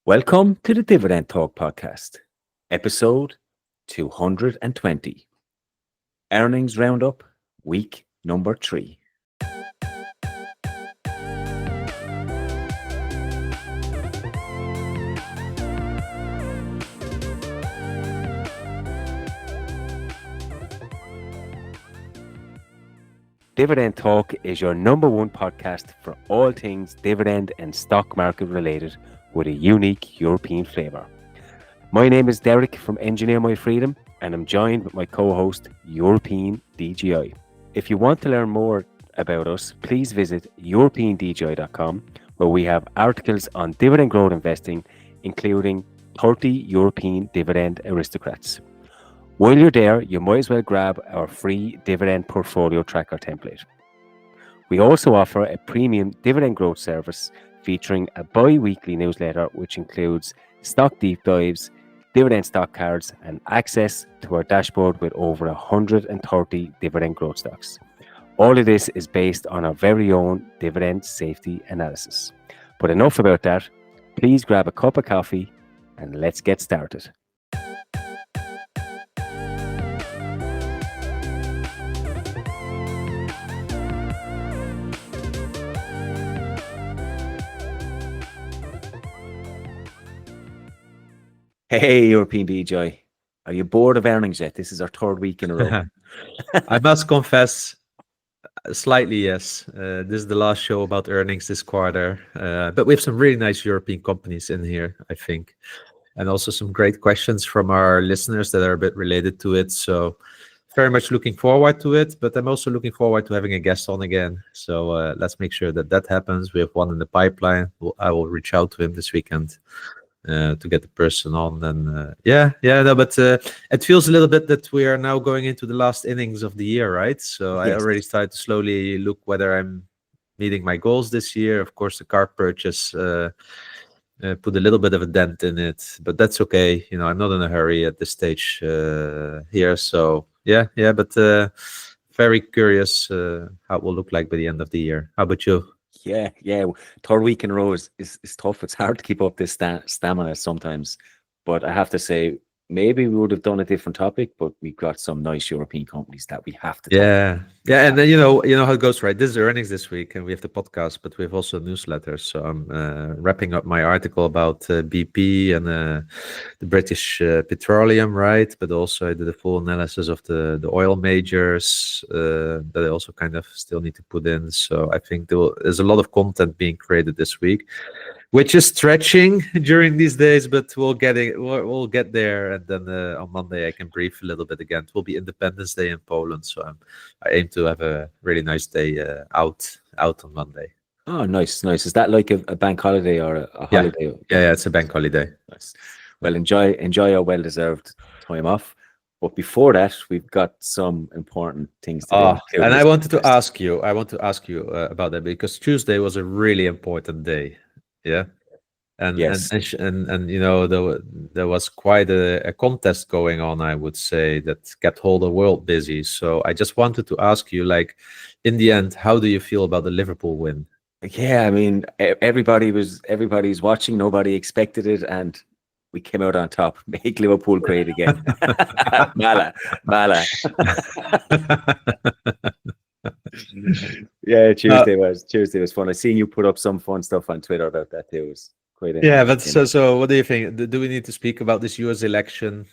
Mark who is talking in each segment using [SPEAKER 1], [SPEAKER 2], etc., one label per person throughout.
[SPEAKER 1] Welcome to the Dividend Talk podcast, episode 220. Earnings Roundup, week number 3. Dividend Talk is your number one podcast for all things dividend and stock market related with a unique European flavour. My name is Derek from Engineer My Freedom and I'm joined with my co-host European DGI. If you want to learn more about us, please visit europeandgi.com where we have articles on dividend growth investing, including 30 European dividend aristocrats. While you're there, you might as well grab our free dividend portfolio tracker template. We also offer a premium dividend growth service featuring a bi-weekly newsletter which includes stock deep dives, dividend stock cards and access to our dashboard with over 130 dividend growth stocks. All of this is based on our very own dividend safety analysis. But enough about that. Please grab a cup of coffee and let's get started. Hey, European DJI. Are you bored of earnings yet? This is our third week in a row.
[SPEAKER 2] I must confess, slightly yes. This is the last show about earnings this quarter. But we have some really nice European companies in here, I think. And also some great questions from our listeners that are a bit related to it. So very much looking forward to it. But I'm also looking forward to having a guest on again. So let's make sure that happens. We have one in the pipeline. I will reach out to him this weekend. To get the person on but it feels a little bit that we are now going into the last innings of the year, right? So yes. I already started to slowly look whether I'm meeting my goals this year. Of course, the car purchase put a little bit of a dent in it, but that's okay. You know, I'm not in a hurry at this stage here. So but very curious how it will look like by the end of the year. How about you?
[SPEAKER 1] Yeah. Third week in a row is tough. It's hard to keep up this stamina sometimes. But I have to say, maybe we would have done a different topic, but we've got some nice European companies that we have to talk about.
[SPEAKER 2] Yeah, and then you know how it goes, right? This is earnings this week, and we have the podcast, but we have also newsletters. So I'm wrapping up my article about BP and the British Petroleum, right? But also I did a full analysis of the oil majors that I also kind of still need to put in. So I think there's a lot of content being created this week, which is stretching during these days, but we'll get there. And then on Monday, I can brief a little bit again. It will be Independence Day in Poland, so I aim to have a really nice day out on Monday.
[SPEAKER 1] Oh, nice. Is that like a bank holiday or a holiday?
[SPEAKER 2] Yeah, it's a bank holiday.
[SPEAKER 1] Nice. Well, enjoy your well-deserved time off. But before that, we've got some important things to do.
[SPEAKER 2] And I want to ask you about that because Tuesday was a really important day. Yeah, and
[SPEAKER 1] yes.
[SPEAKER 2] and you know there was quite a contest going on, I would say, that kept whole the world busy. So I just wanted to ask you, like, in the end, how do you feel about the Liverpool win?
[SPEAKER 1] Yeah, I mean, everybody's watching. Nobody expected it, and we came out on top. Make Liverpool great again. Mala. Yeah, Tuesday was fun. I seen you put up some fun stuff on Twitter about that too. It was quite
[SPEAKER 2] but so what do you think? Do we need to speak about this US election?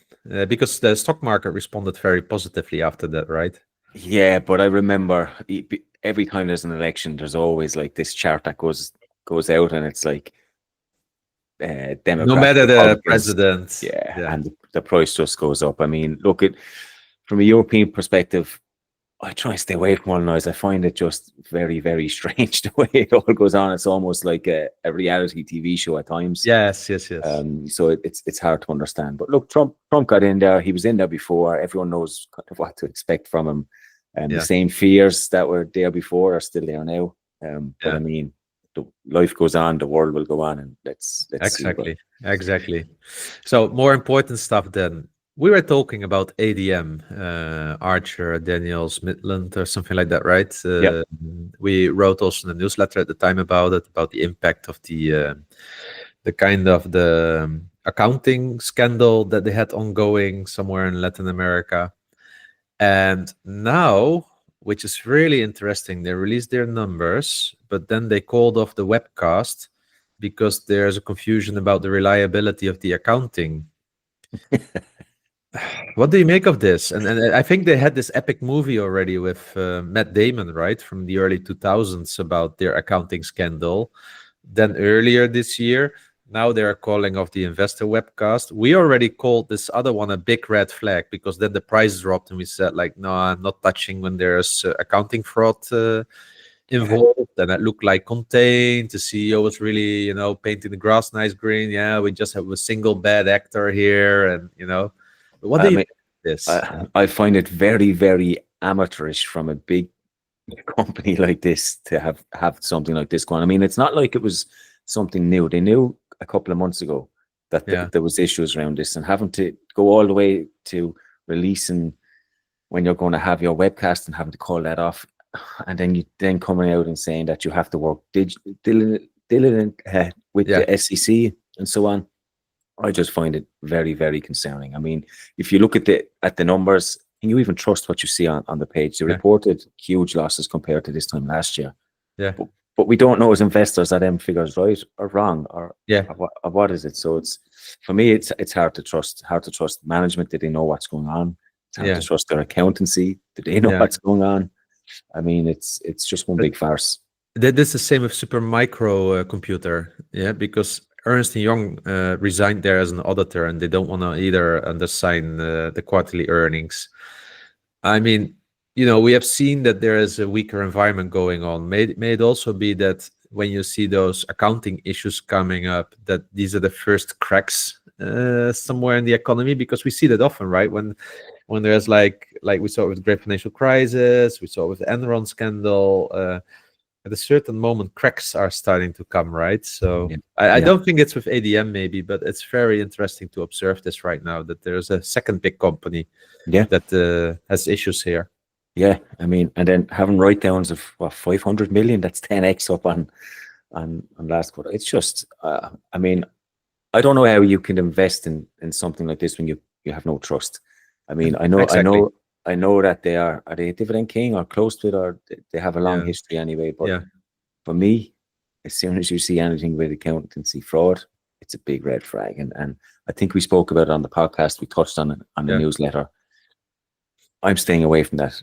[SPEAKER 2] Because the stock market responded very positively after that, right?
[SPEAKER 1] Yeah, but I remember every time there's an election, there's always like this chart that goes out, and it's like Democrats,
[SPEAKER 2] no matter the president,
[SPEAKER 1] and the price just goes up. I mean, look, from a European perspective, I try and stay away from all noise. I find it just very, very strange the way it all goes on. It's almost like a reality TV show at times.
[SPEAKER 2] Yes.
[SPEAKER 1] So it's hard to understand. But look, Trump got in there. He was in there before. Everyone knows kind of what to expect from him. And the same fears that were there before are still there now. But I mean, life goes on. The world will go on, and let's
[SPEAKER 2] exactly. So more important stuff then. We were talking about ADM, Archer, Daniels, Midland, or something like that, right? We wrote also in the newsletter at the time about the impact of the the accounting scandal that they had ongoing somewhere in Latin America. And now, which is really interesting, they released their numbers, but then they called off the webcast because there's a confusion about the reliability of the accounting. What do you make of this? And I think they had this epic movie already with Matt Damon, right, from the early 2000s about their accounting scandal. Then earlier this year, now they are calling off the investor webcast. We already called this other one a big red flag because then the price dropped and we said like, no, I'm not touching when there's accounting fraud involved. And it looked like contained. The CEO was really, painting the grass nice green. Yeah, we just have a single bad actor here, and what do
[SPEAKER 1] I
[SPEAKER 2] you
[SPEAKER 1] mean,
[SPEAKER 2] think of this?
[SPEAKER 1] I find it very, very amateurish from a big company like this to have something like this going. I mean, it's not like it was something new. They knew a couple of months ago that there was issues around this, and having to go all the way to releasing when you're going to have your webcast and having to call that off, and then coming out and saying that you have to work diligent with the SEC and so on. I just find it very, very concerning. I mean, if you look at the numbers, can you even trust what you see on the page? They reported huge losses compared to this time last year.
[SPEAKER 2] Yeah.
[SPEAKER 1] But we don't know as investors are them figures right or wrong or what is it? So for me it's hard to trust. Hard to trust management. Do they know what's going on? It's hard to trust their accountancy. Do they know what's going on? I mean, it's just one big farce.
[SPEAKER 2] This is the same with Supermicro computer, because Ernst & Young resigned there as an auditor, and they don't want to either undersign the quarterly earnings. I mean, we have seen that there is a weaker environment going on. May it also be that when you see those accounting issues coming up, that these are the first cracks somewhere in the economy, because we see that often, right? When there's like we saw with the Great Financial Crisis, we saw with the Enron scandal. At a certain moment, cracks are starting to come, right? So I don't think it's with ADM maybe, but it's very interesting to observe this right now, that there's a second big company that has issues here.
[SPEAKER 1] Yeah, I mean, and then having write-downs of 500 million, that's 10x up on last quarter. It's just, I mean, I don't know how you can invest in something like this when you have no trust. I mean, I know that are they a dividend king or close to it, or they have a long history anyway. But for me, as soon as you see anything with accountancy fraud, it's a big red flag. And I think we spoke about it on the podcast. We touched on it on the newsletter. I'm staying away from that.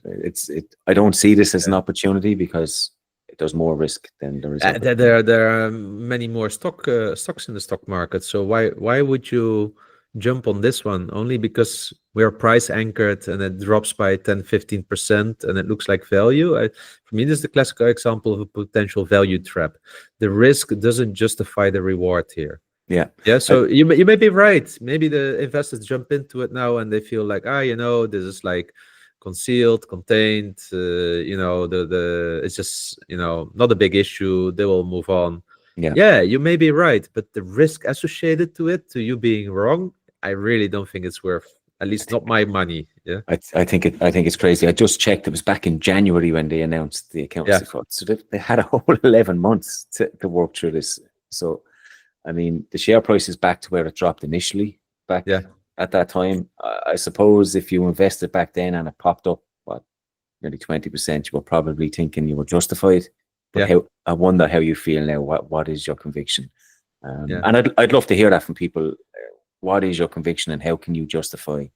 [SPEAKER 1] I don't see this as an opportunity because there's more risk than there is.
[SPEAKER 2] There are many more stocks in the stock market. So why would you jump on this one? Only because we're price anchored and it drops by 10-15% and it looks like value. For me, this is the classical example of a potential value trap. The risk doesn't justify the reward here. So you may be right. Maybe the investors jump into it now and they feel like, this is like concealed, contained, it's just, not a big issue. They will move on. You may be right, but the risk associated to it, to you being wrong, I really don't think it's worth, at least not my money.
[SPEAKER 1] I think it's crazy. I just checked. It was back in January when they announced the accountancy fraud. So they had a whole 11 months to work through this. So, I mean, the share price is back to where it dropped initially back at that time. I suppose if you invested back then and it popped up, nearly 20%, you were probably thinking you were justified. But I wonder how you feel now. What is your conviction? And I'd love to hear that from people. What is your conviction, and how can you justify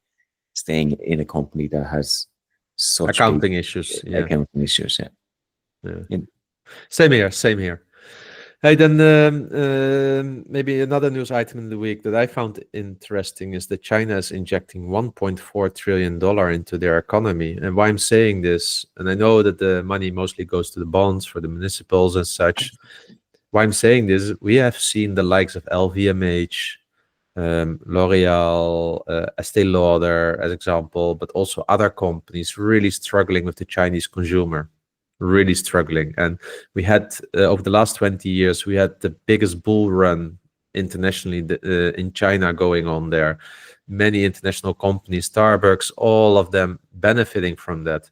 [SPEAKER 1] staying in a company that has such
[SPEAKER 2] accounting issues?
[SPEAKER 1] Accounting issues,
[SPEAKER 2] Same here. Hey, then maybe another news item in the week that I found interesting is that China is injecting $1.4 trillion into their economy. And why I'm saying this, and I know that the money mostly goes to the bonds for the municipals and such. Why I'm saying this, we have seen the likes of LVMH, L'Oreal, Estee Lauder as example, but also other companies really struggling with the Chinese consumer. Really struggling. And we had over the last 20 years, we had the biggest bull run internationally in China going on there. Many international companies, Starbucks, all of them benefiting from that.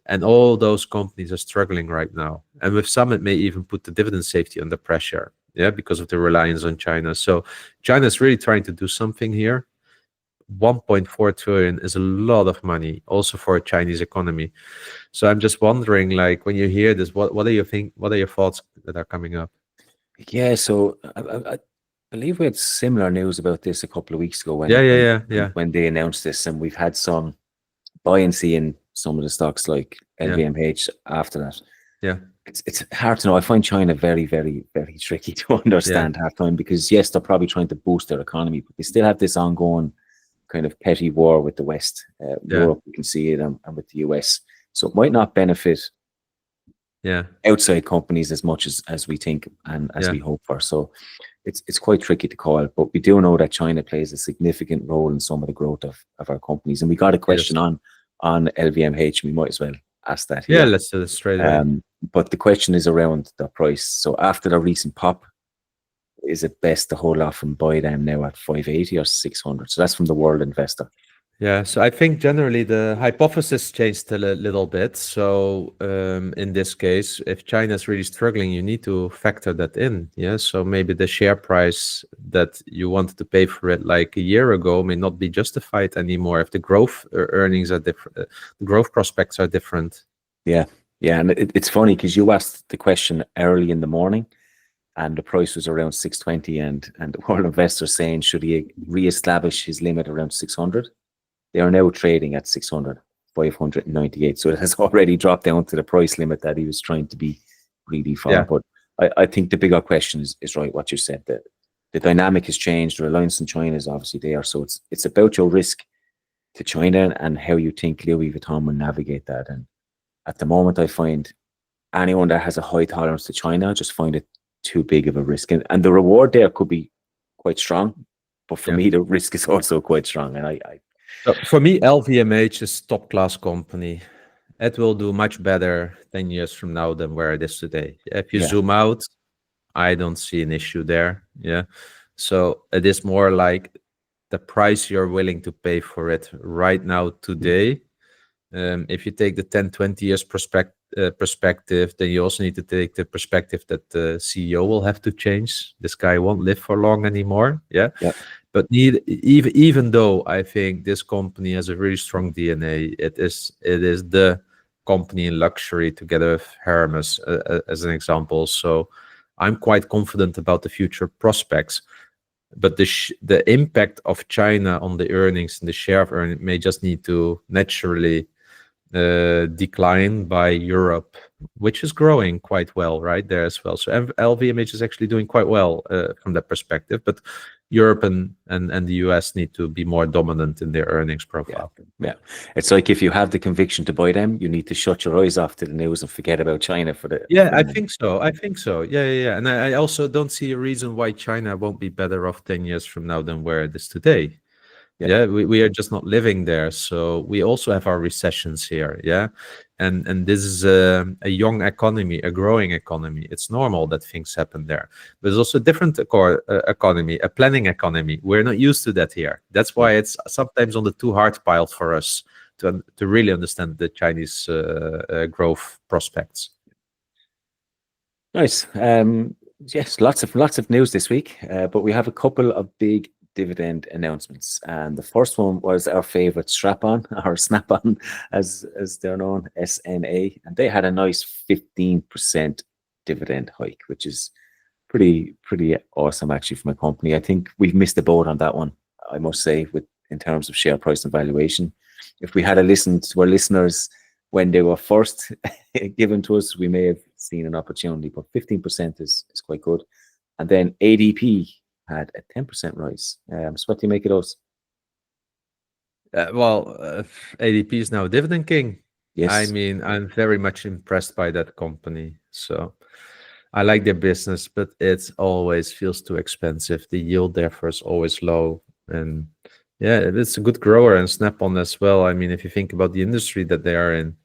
[SPEAKER 2] And all those companies are struggling right now. And with some, it may even put the dividend safety under pressure. yeah, because of the reliance on China. So China is really trying to do something here. 1.4 trillion is a lot of money also for a Chinese economy. So I'm just wondering, like, when you hear this, what are your thoughts that are coming up?
[SPEAKER 1] Yeah, so I believe we had similar news about this a couple of weeks ago
[SPEAKER 2] Yeah,
[SPEAKER 1] when
[SPEAKER 2] yeah,
[SPEAKER 1] when
[SPEAKER 2] yeah, yeah,
[SPEAKER 1] when they announced this, and we've had some buoyancy in some of the stocks like
[SPEAKER 2] yeah,
[SPEAKER 1] LVMH after that.
[SPEAKER 2] yeah,
[SPEAKER 1] It's hard to know. I find China very, very, very tricky to
[SPEAKER 2] yeah,
[SPEAKER 1] understand half time because yes, they're probably trying to boost their economy, but they still have this ongoing kind of petty war with the West.
[SPEAKER 2] yeah,
[SPEAKER 1] Europe, you can see it, and with the US. So it might not benefit
[SPEAKER 2] yeah,
[SPEAKER 1] outside companies as much as we think and as
[SPEAKER 2] yeah,
[SPEAKER 1] we hope for. So it's quite tricky to call, but we do know that China plays a significant role in some of the growth of our companies. And we got a
[SPEAKER 2] yes,
[SPEAKER 1] question on LVMH. We might as well ask that
[SPEAKER 2] yeah.
[SPEAKER 1] here.
[SPEAKER 2] Let's do this straight away.
[SPEAKER 1] But the question is around the price. So after the recent pop, is it best to hold off and buy them now at 580 or 600? So that's from the World Investor.
[SPEAKER 2] Yeah, so I think generally the hypothesis changed a little bit. So in this case, if China is really struggling, you need to factor that in. Yeah, so maybe the share price that you wanted to pay for it like a year ago may not be justified anymore if the growth earnings are different, the growth prospects are different.
[SPEAKER 1] Yeah. Yeah. And it's funny because you asked the question early in the morning and the price was around 620 and the World Investor saying, should he reestablish his limit around 600? They are now trading at 600, 598. So it has already dropped down to the price limit that he was trying to be greedy for.
[SPEAKER 2] Yeah,
[SPEAKER 1] But I think the bigger question is right, what you said, that the dynamic has changed. The reliance on China is obviously there. So it's about your risk to China and how you think Louis Vuitton will navigate that. And at the moment, I find anyone that has a high tolerance to China just find it too big of a risk. And the reward there could be quite strong. But for
[SPEAKER 2] yeah.
[SPEAKER 1] me, the risk is also quite strong. And
[SPEAKER 2] For me, LVMH is top class company. It will do much better 10 years from now than where it is today. If you
[SPEAKER 1] yeah,
[SPEAKER 2] zoom out, I don't see an issue there. Yeah. So it is more like the price you're willing to pay for it right now, today. If you take the 10, 20 years perspective, then you also need to take the perspective that the CEO will have to change. This guy won't live for long anymore. Yeah.
[SPEAKER 1] yeah,
[SPEAKER 2] But even though I think this company has a really strong DNA, it is the company in luxury together with Hermes as an example. So I'm quite confident about the future prospects. But the impact of China on the earnings and the share of earnings may just need to naturally decline by Europe, which is growing quite well right there as well. So LVMH is actually doing quite well from that perspective, but Europe and the US need to be more dominant in their earnings profile.
[SPEAKER 1] yeah. It's like if you have the conviction to buy them, you need to shut your eyes off to the news and forget about China for the.
[SPEAKER 2] Yeah,
[SPEAKER 1] for
[SPEAKER 2] I
[SPEAKER 1] the
[SPEAKER 2] think so. I think so. Yeah. And I also don't see a reason why China won't be better off 10 years from now than where it is today.
[SPEAKER 1] Yeah,
[SPEAKER 2] Yeah, we are just not living there. So we also have our recessions here. Yeah. And this is a young economy, a growing economy. It's normal that things happen there. But there's also a different economy, a planning economy. We're not used to that here. That's why
[SPEAKER 1] yeah.
[SPEAKER 2] it's sometimes on the too hard pile for us to really understand the Chinese growth prospects.
[SPEAKER 1] Nice. Yes, lots of news this week, but we have a couple of big dividend announcements. And the first one was our favorite strap-on or snap-on, as they're known, SNA, and they had a nice 15% dividend hike, which is pretty awesome actually from a company. I think we've missed the boat on that one, I must say, with in terms of share price and valuation. If we had listened to our listeners when they were first given to us, we may have seen an opportunity, but 15% is quite good. And then ADP had a 10% rise. So what do you make of those?
[SPEAKER 2] ADP is now a dividend king.
[SPEAKER 1] Yes.
[SPEAKER 2] I mean, I'm very much impressed by that company. So I like their business, but it always feels too expensive. The yield therefore is always low. And yeah, it's a good grower, and Snap-on as well. I mean, if you think about the industry that they are in,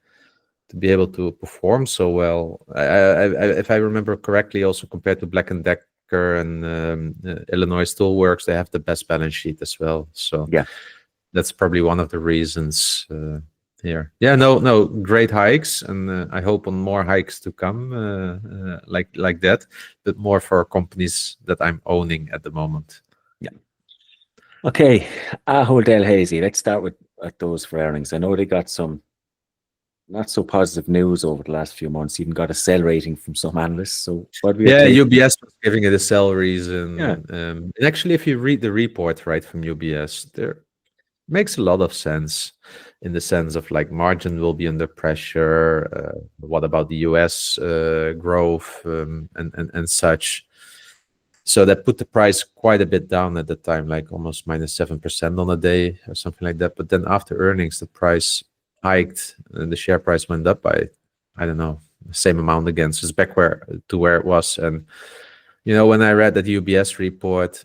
[SPEAKER 2] to be able to perform so well, if I remember correctly, also compared to Black & Decker and Illinois Steelworks, they have the best balance sheet as well. So
[SPEAKER 1] yeah,
[SPEAKER 2] that's probably one of the reasons here. Yeah, no, great hikes, and I hope on more hikes to come, like that, but more for companies that I'm owning at the moment.
[SPEAKER 1] Yeah. Okay, Ahold Hazy. Let's start with at those for earnings. I know they got some not so positive news over the last few months. Even got a sell rating from some analysts. So, what are your
[SPEAKER 2] Yeah,
[SPEAKER 1] take?
[SPEAKER 2] UBS was giving it a salaries,
[SPEAKER 1] Yeah.
[SPEAKER 2] and actually, if you read the report right from UBS, there makes a lot of sense in the sense of like margin will be under pressure. What about the US growth and such? So that put the price quite a bit down at the time, like almost -7% on a day or something like that. But then after earnings, the price hiked and the share price went up by, I don't know, the same amount again. So it's back where it was. And when I read that UBS report,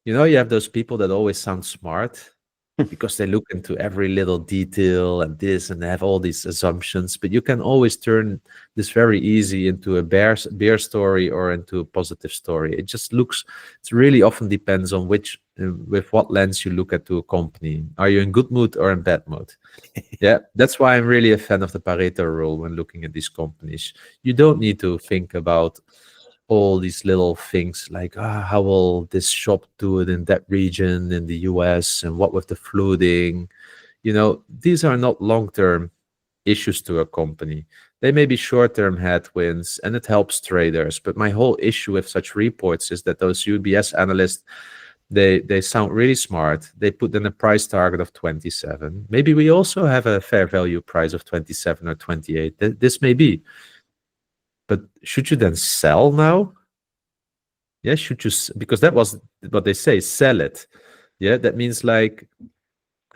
[SPEAKER 2] you have those people that always sound smart because they look into every little detail and this and they have all these assumptions, but you can always turn this very easy into a bear story or into a positive story. It really often depends on with what lens you look at to a company. Are you in good mood or in bad mood? Yeah, that's why I'm really a fan of the Pareto rule when looking at these companies. You don't need to think about all these little things like how will this shop do it in that region in the US and what with the flooding. These are not long-term issues to a company. They may be short-term headwinds and it helps traders, but my whole issue with such reports is that those UBS analysts, they sound really smart. They put in a price target of 27. Maybe we also have a fair value price of 27 or 28. This may be, but should you then sell now? Yeah, because that was what they say, sell it. Yeah, that means like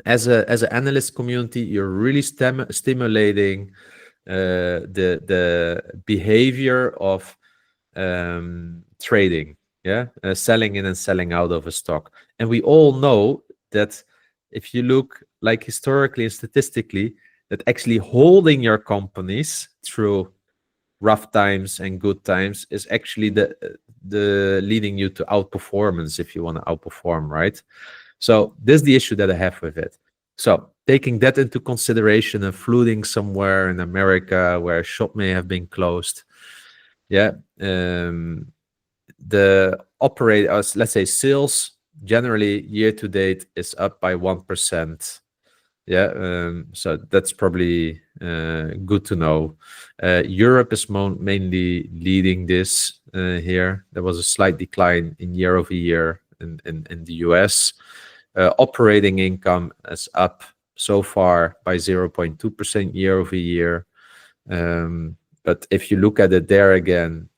[SPEAKER 2] as an analyst community, you're really stimulating the behavior of trading. Yeah, selling in and selling out of a stock. And we all know that if you look like historically and statistically, that actually holding your companies through rough times and good times is actually the leading you to outperformance if you want to outperform, right? So this is the issue that I have with it. So taking that into consideration and flooding somewhere in America where a shop may have been closed, yeah, the let's say sales generally year to date is up by 1%. Yeah, so that's probably good to know. Europe is mainly leading this here. There was a slight decline in year over year in the US. Operating income is up so far by 0.2% year over year. But if you look at it there again,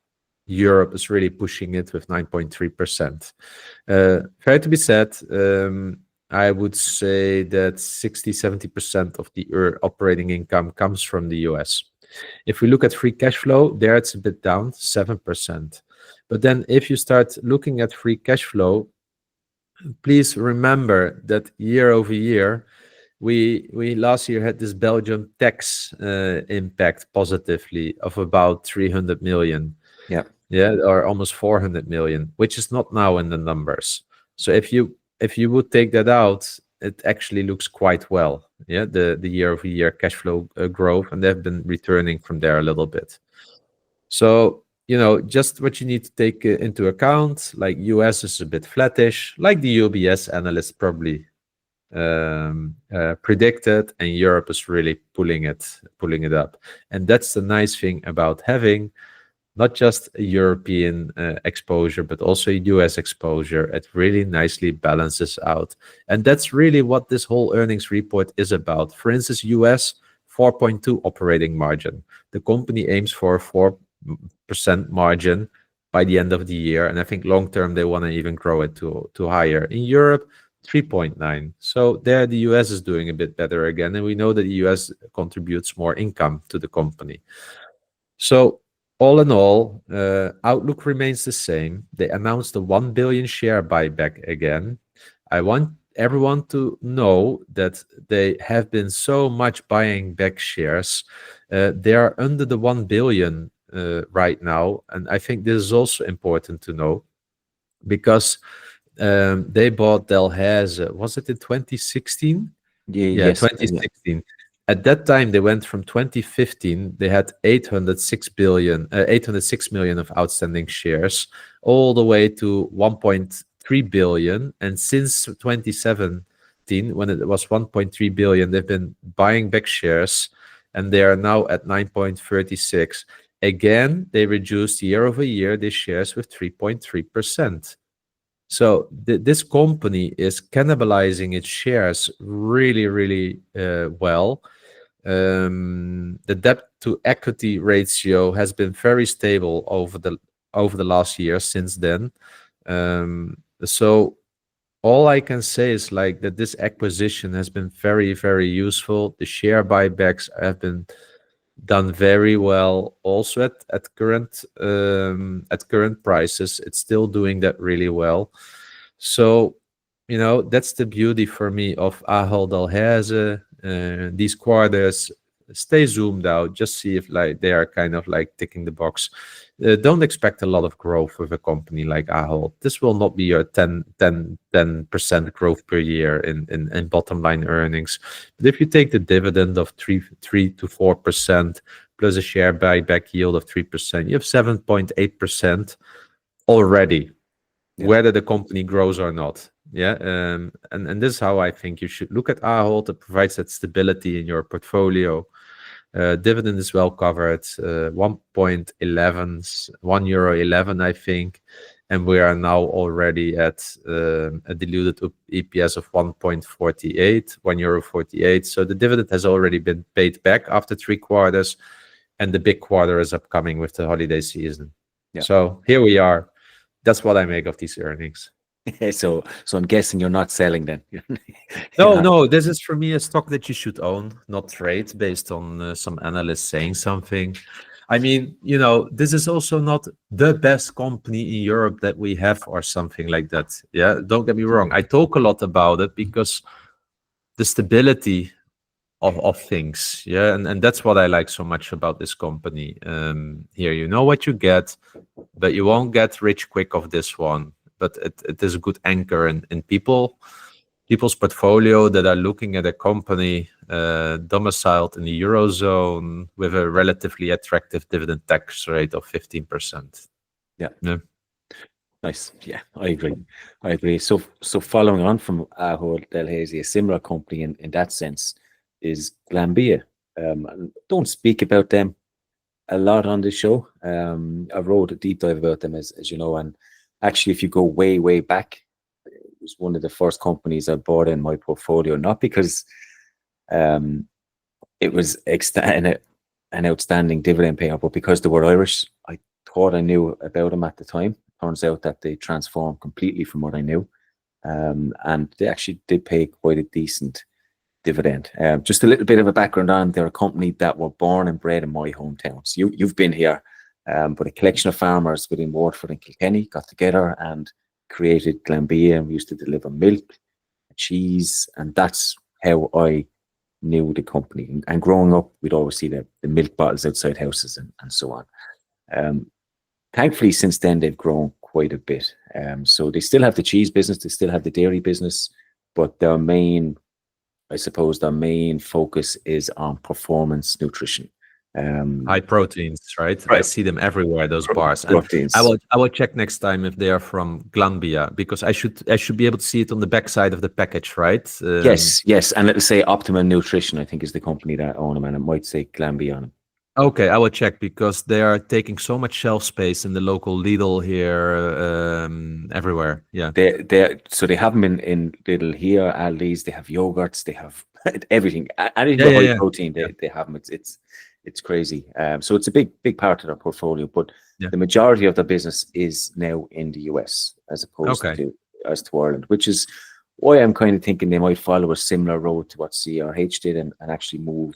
[SPEAKER 2] Europe is really pushing it with 9.3%. Fair to be said, I would say that 60-70% of the operating income comes from the US. If we look at free cash flow, there it's a bit down, 7%. But then if you start looking at free cash flow, please remember that year over year, we last year had this Belgium tax impact positively of about 300 million.
[SPEAKER 1] Yeah.
[SPEAKER 2] Yeah, or almost 400 million, which is not now in the numbers. So if you would take that out, it actually looks quite well. Yeah, the year over year cash flow growth, and they've been returning from there a little bit. So just what you need to take into account, like US is a bit flattish, like the UBS analysts probably predicted, and Europe is really pulling it up. And that's the nice thing about having not just a European exposure, but also a US exposure. It really nicely balances out. And that's really what this whole earnings report is about. For instance, US 4.2 operating margin. The company aims for a 4% margin by the end of the year. And I think long term, they want to even grow it to higher. In Europe, 3.9. So there, the US is doing a bit better again. And we know that the US contributes more income to the company. So all in all, outlook remains the same. They announced a 1 billion share buyback again. I want everyone to know that they have been so much buying back shares. They are under the 1 billion right now. And I think this is also important to know because they bought Delhaize, was it in 2016? Yeah,
[SPEAKER 1] Yes.
[SPEAKER 2] 2016. At that time, they went from 2015, they had 806 million of outstanding shares, all the way to 1.3 billion. And since 2017, when it was 1.3 billion, they've been buying back shares, and they are now at 9.36. Again, they reduced year over year the shares with 3.3%. So this company is cannibalizing its shares really, really well. The debt to equity ratio has been very stable over the last year since then. So all I can say is like that this acquisition has been very, very useful. The share buybacks have been done very well also at current prices. It's still doing that really well. So that's the beauty for me of Ahold Delhaize. These quarters, stay zoomed out, just see if like they are kind of like ticking the box. Don't expect a lot of growth with a company like Ahold. This will not be your 10% growth per year in bottom line earnings. But if you take the dividend of 3 to 4% plus a share buyback yield of 3%, you have 7.8% already, whether the company grows or not. And this is how I think you should look at Ahold. It provides that stability in your portfolio. Dividend is well covered, 1.11, I think, and we are now already at a diluted EPS of 1.48. So the dividend has already been paid back after 3 quarters, and the big quarter is upcoming with the holiday season. So here we are. That's what I make of these earnings.
[SPEAKER 1] So I'm guessing you're not selling then.
[SPEAKER 2] No, this is for me a stock that you should own, not trade based on some analyst saying something. I mean, this is also not the best company in Europe that we have or something like that. Yeah, don't get me wrong. I talk a lot about it because the stability of things. Yeah, and that's what I like so much about this company. Here, you know what you get, but you won't get rich quick of this one. But it is a good anchor in people's portfolio that are looking at a company domiciled in the Eurozone with a relatively attractive dividend tax rate of 15%.
[SPEAKER 1] Yeah. Nice. Yeah, I agree. So following on from Ahold Delhaize, a similar company in that sense is Glanbia. Don't speak about them a lot on the show. I wrote a deep dive about them, as you know, and actually, if you go way back, it was one of the first companies I bought in my portfolio, not because it was an outstanding dividend payer, but because they were Irish. I thought I knew about them at the time. Turns out that they transformed completely from what I knew, and they actually did pay quite a decent dividend. Just a little bit of a background on, they're a company that were born and bred in my hometown. So you've been here. But a collection of farmers within Waterford and Kilkenny got together and created Glanbia, and we used to deliver milk, cheese, and that's how I knew the company. And growing up, we'd always see the milk bottles outside houses and so on. Thankfully, since then, they've grown quite a bit. So they still have the cheese business, they still have the dairy business, but their main focus is on performance nutrition.
[SPEAKER 2] High proteins, right? I see them everywhere, those bars.
[SPEAKER 1] Proteins.
[SPEAKER 2] I will check next time if they are from Glanbia, because I should be able to see it on the back side of the package, right?
[SPEAKER 1] Yes, and it'll say Optimum Nutrition, I think, is the company that own them, and it might say Glanbia on them.
[SPEAKER 2] Okay, I will check, because they are taking so much shelf space in the local Lidl here, everywhere. Yeah,
[SPEAKER 1] they have them in Lidl here, Aldi's. They have yogurts, they have everything. Anything with high protein, they have them. It's crazy. So it's a big part of their portfolio, but the majority of their business is now in the US as opposed to Ireland, which is why I'm kind of thinking they might follow a similar road to what CRH did and actually move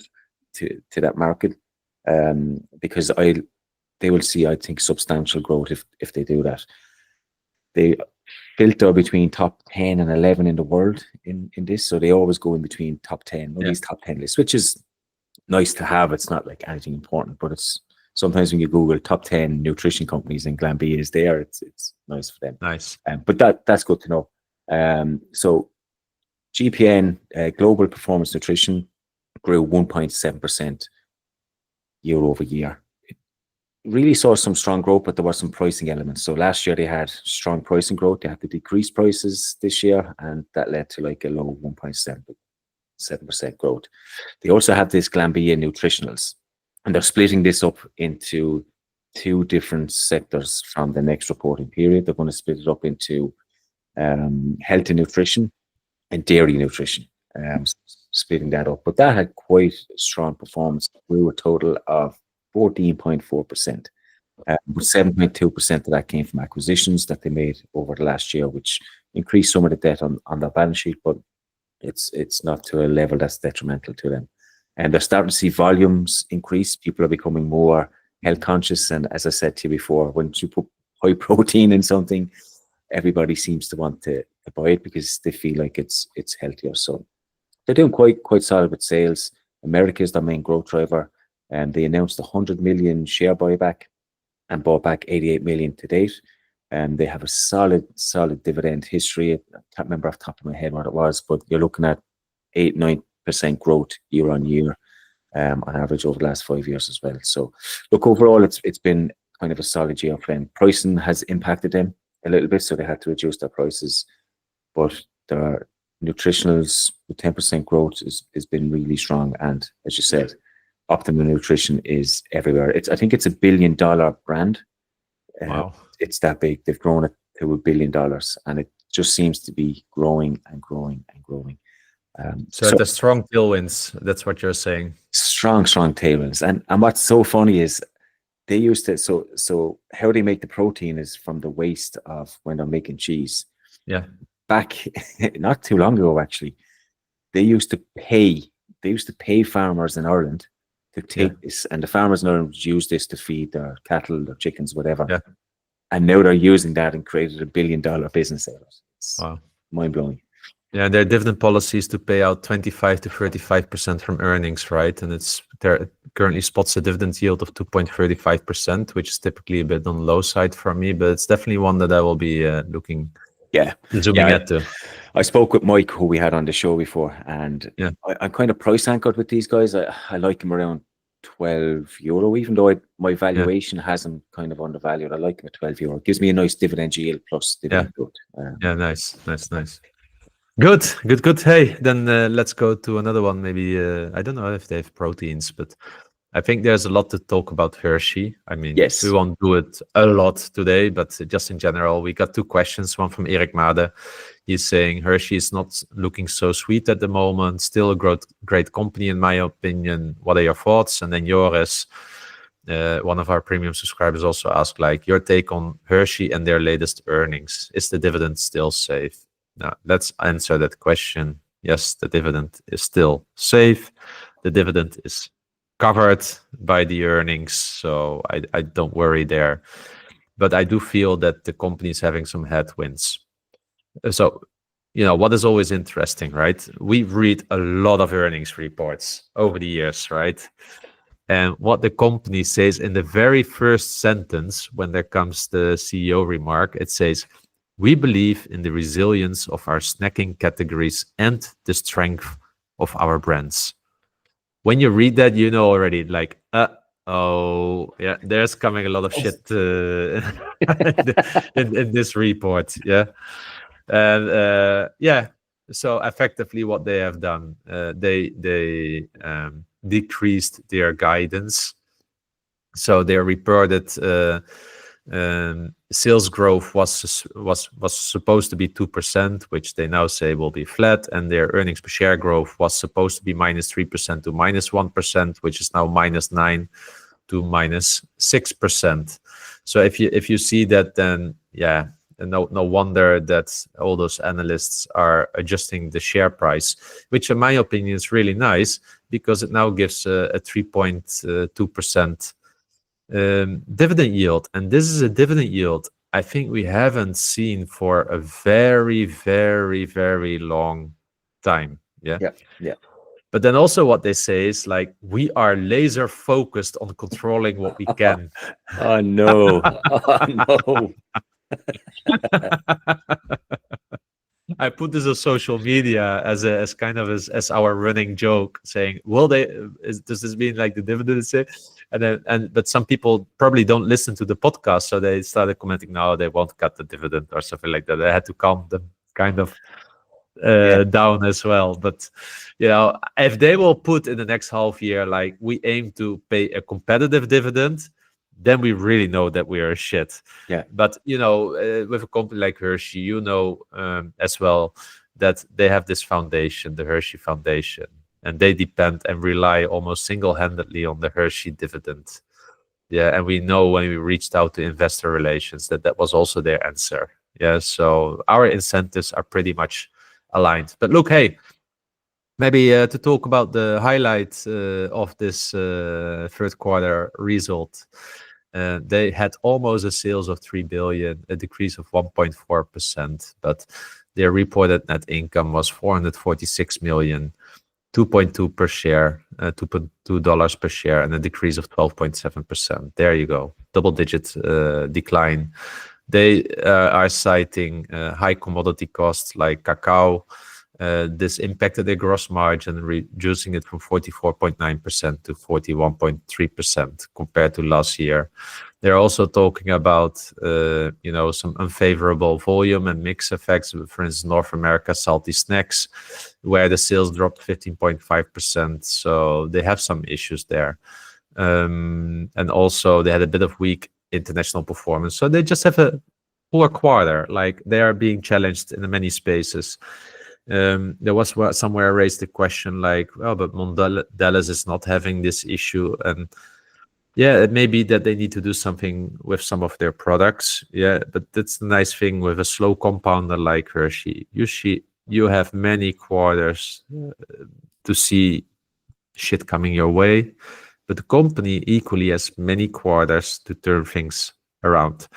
[SPEAKER 1] to that market. Because they will see, I think, substantial growth if they do that. They filter between top 10 and 11 in the world in this, so they always go in between top 10, these top 10 lists, which is nice to have. It's not like anything important, but it's sometimes when you Google top 10 nutrition companies and Glanbia is there, it's nice for them.
[SPEAKER 2] Nice.
[SPEAKER 1] But that's good to know. So GPN, Global Performance Nutrition, grew 1.7% year over year. It really saw some strong growth, but there were some pricing elements. So last year they had strong pricing growth. They had to decrease prices this year, and that led to like a low 1.7% growth. They also have this Glanbia nutritionals, and they're splitting this up into two different sectors from the next reporting period. They're going to split it up into health and nutrition and dairy nutrition, splitting that up. But that had quite strong performance. We were a total of 14.4%. 7.2% of that came from acquisitions that they made over the last year, which increased some of the debt on their balance sheet, but it's not to a level that's detrimental to them. And they're starting to see volumes increase. People are becoming more health conscious. And as I said to you before, when you put high protein in something, everybody seems to want to buy it because they feel like it's healthier. So they're doing quite solid with sales. America is their main growth driver, and they announced 100 million share buyback and bought back 88 million to date. And they have a solid dividend history. I can't remember off the top of my head what it was, but you're looking at 8-9% growth year on year on average over the last 5 years as well. So look, overall, it's been kind of a solid year for them. Pricing has impacted them a little bit, so they had to reduce their prices. But their nutritionals with 10% growth has been really strong. And as you said, Optimum Nutrition is everywhere. I think it's $1 billion brand.
[SPEAKER 2] Wow.
[SPEAKER 1] It's that big. They've grown it to $1 billion, and it just seems to be growing and growing and growing.
[SPEAKER 2] So the strong tailwinds, that's what you're saying.
[SPEAKER 1] Strong tailwinds. And what's so funny is they used to, so how they make the protein is from the waste of when they're making cheese.
[SPEAKER 2] Yeah.
[SPEAKER 1] Back not too long ago, actually, they used to pay farmers in Ireland to take this, and the farmers in Ireland use this to feed their cattle, their chickens, whatever.
[SPEAKER 2] Yeah.
[SPEAKER 1] And now they're using that and created $1 billion business out of it. It's
[SPEAKER 2] wow.
[SPEAKER 1] Mind-blowing.
[SPEAKER 2] Yeah, their dividend policy is to pay out 25 to 35% from earnings, right? And there currently spots a dividend yield of 2.35%, which is typically a bit on the low side for me, but it's definitely one that I will be looking. Zooming at too.
[SPEAKER 1] I spoke with Mike, who we had on the show before, and I'm kind of price anchored with these guys. I like them around €12, even though my valuation has them kind of undervalued. I like them at €12. It gives me a nice dividend yield plus dividend growth.
[SPEAKER 2] Nice. Good. Hey, then let's go to another one. Maybe I don't know if they have proteins, but I think there's a lot to talk about Hershey. I mean, we won't do it a lot today, but just in general, we got two questions. One from Erik Made. He's saying Hershey is not looking so sweet at the moment. Still a great company, in my opinion. What are your thoughts? And then Joris, one of our premium subscribers, also asked, like, your take on Hershey and their latest earnings. Is the dividend still safe? Now, let's answer that question. Yes, the dividend is still safe. The dividend is covered by the earnings, so I don't worry there. But I do feel that the company is having some headwinds. So, what is always interesting, right? We read a lot of earnings reports over the years, right? And what the company says in the very first sentence, when there comes the CEO remark, it says, we believe in the resilience of our snacking categories and the strength of our brands. When you read that, already, like, there's coming a lot of shit in this report. And so effectively what they have done, they decreased their guidance. So their reported sales growth was supposed to be 2%, which they now say will be flat, and their earnings per share growth was supposed to be -3% to -1%, which is now -9% to -6%. So if you see that, then no wonder that all those analysts are adjusting the share price, which in my opinion is really nice, because it now gives a 3.2% dividend yield. And this is a dividend yield I think we haven't seen for a very, very, very long time.
[SPEAKER 1] Yeah.
[SPEAKER 2] But then also what they say is, like, we are laser focused on controlling what we can.
[SPEAKER 1] Oh no.
[SPEAKER 2] I put this on social media as kind of as our running joke, saying, "Will they? Does this mean like the dividend is it?" But some people probably don't listen to the podcast, so they started commenting, "No, they won't cut the dividend" or something like that. I had to calm them kind of
[SPEAKER 1] Yeah,
[SPEAKER 2] down as well. But if they will put in the next half year, like we aim to pay a competitive dividend, then we really know that we are a shit.
[SPEAKER 1] yeah,
[SPEAKER 2] But with a company like Hershey, as well that they have this foundation, the Hershey Foundation, and they depend and rely almost single-handedly on the Hershey dividend. Yeah, and we know when we reached out to investor relations that was also their answer. Yeah, so our incentives are pretty much aligned. But look, hey, maybe to talk about the highlights of this third quarter result. They had almost a sales of 3 billion, a decrease of 1.4%, but their reported net income was 446 million, 2.2 per share, $2.2 per share, and a decrease of 12.7%. There you go, double-digit decline. They are citing high commodity costs like cacao. This impacted their gross margin, reducing it from 44.9% to 41.3% compared to last year. They're also talking about some unfavorable volume and mix effects. For instance, North America salty snacks, where the sales dropped 15.5%. So they have some issues there. And also they had a bit of weak international performance. So they just have a poor quarter. Like they are being challenged in many spaces. There was somewhere raised the question like, well, but Mondelez is not having this issue, and yeah, it may be that they need to do something with some of their products. Yeah, but that's the nice thing with a slow compounder like Hershey. You have many quarters to see shit coming your way, but the company equally has many quarters to turn things around.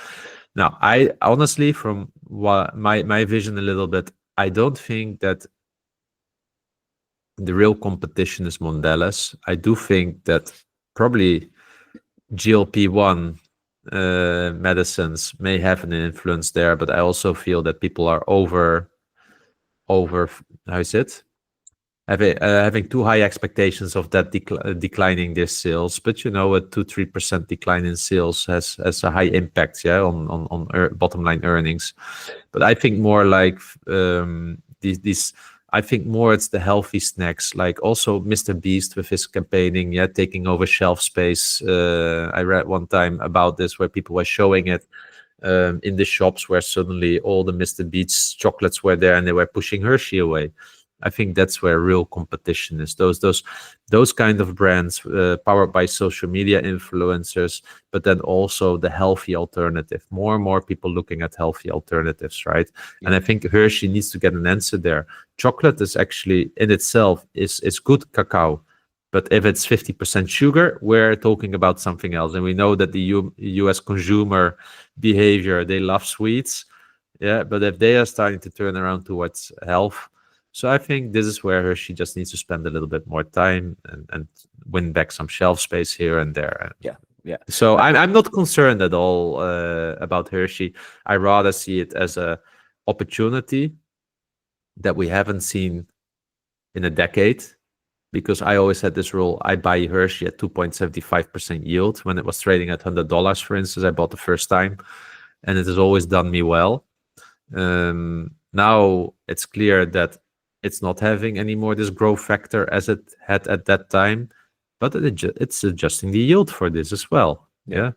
[SPEAKER 2] Now, I honestly, from my vision a little bit, I don't think that the real competition is Mondelez. I do think that probably GLP-1 medicines may have an influence there, but I also feel that people are over how is it? Having too high expectations of that declining their sales, but a 2-3% decline in sales has a high impact, on bottom line earnings. But I think more like these. I think more it's the healthy snacks, like also Mr. Beast with his campaigning, taking over shelf space. I read one time about this where people were showing it in the shops where suddenly all the Mr. Beast chocolates were there and they were pushing Hershey away. I think that's where real competition is. Those kind of brands powered by social media influencers, but then also the healthy alternative. More and more people looking at healthy alternatives, right? Yeah. And I think Hershey needs to get an answer there. Chocolate is actually in itself is good cacao, but if it's 50% sugar, we're talking about something else. And we know that the U.S. consumer behavior, they love sweets, but if they are starting to turn around towards health. So I think this is where Hershey just needs to spend a little bit more time and win back some shelf space here and there.
[SPEAKER 1] Yeah.
[SPEAKER 2] So I'm not concerned at all about Hershey. I rather see it as a opportunity that we haven't seen in a decade, because I always had this rule. I buy Hershey at 2.75% yield. When it was trading at $100, for instance, I bought the first time, and it has always done me well. Now it's clear that it's not having any more this growth factor as it had at that time, but it's adjusting the yield for this as well. Yeah,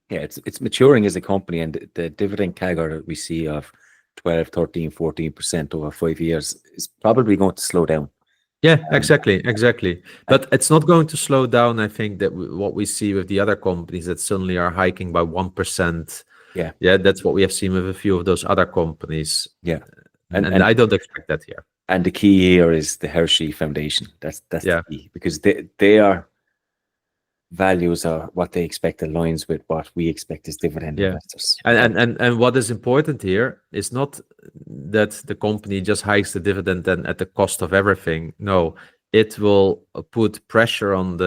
[SPEAKER 1] it's maturing as a company, and the dividend CAGR that we see of 12, 13, 14% over 5 years is probably going to slow down.
[SPEAKER 2] Yeah, exactly. But it's not going to slow down. I think that what we see with the other companies that suddenly are hiking by 1%. Yeah, that's what we have seen with a few of those other companies.
[SPEAKER 1] Yeah,
[SPEAKER 2] and I don't expect that here.
[SPEAKER 1] And the key here is the Hershey Foundation. That's the key, because their values are what they expect aligns with what we expect as dividend investors.
[SPEAKER 2] And what is important here is not that the company just hikes the dividend then at the cost of everything. No, it will put pressure on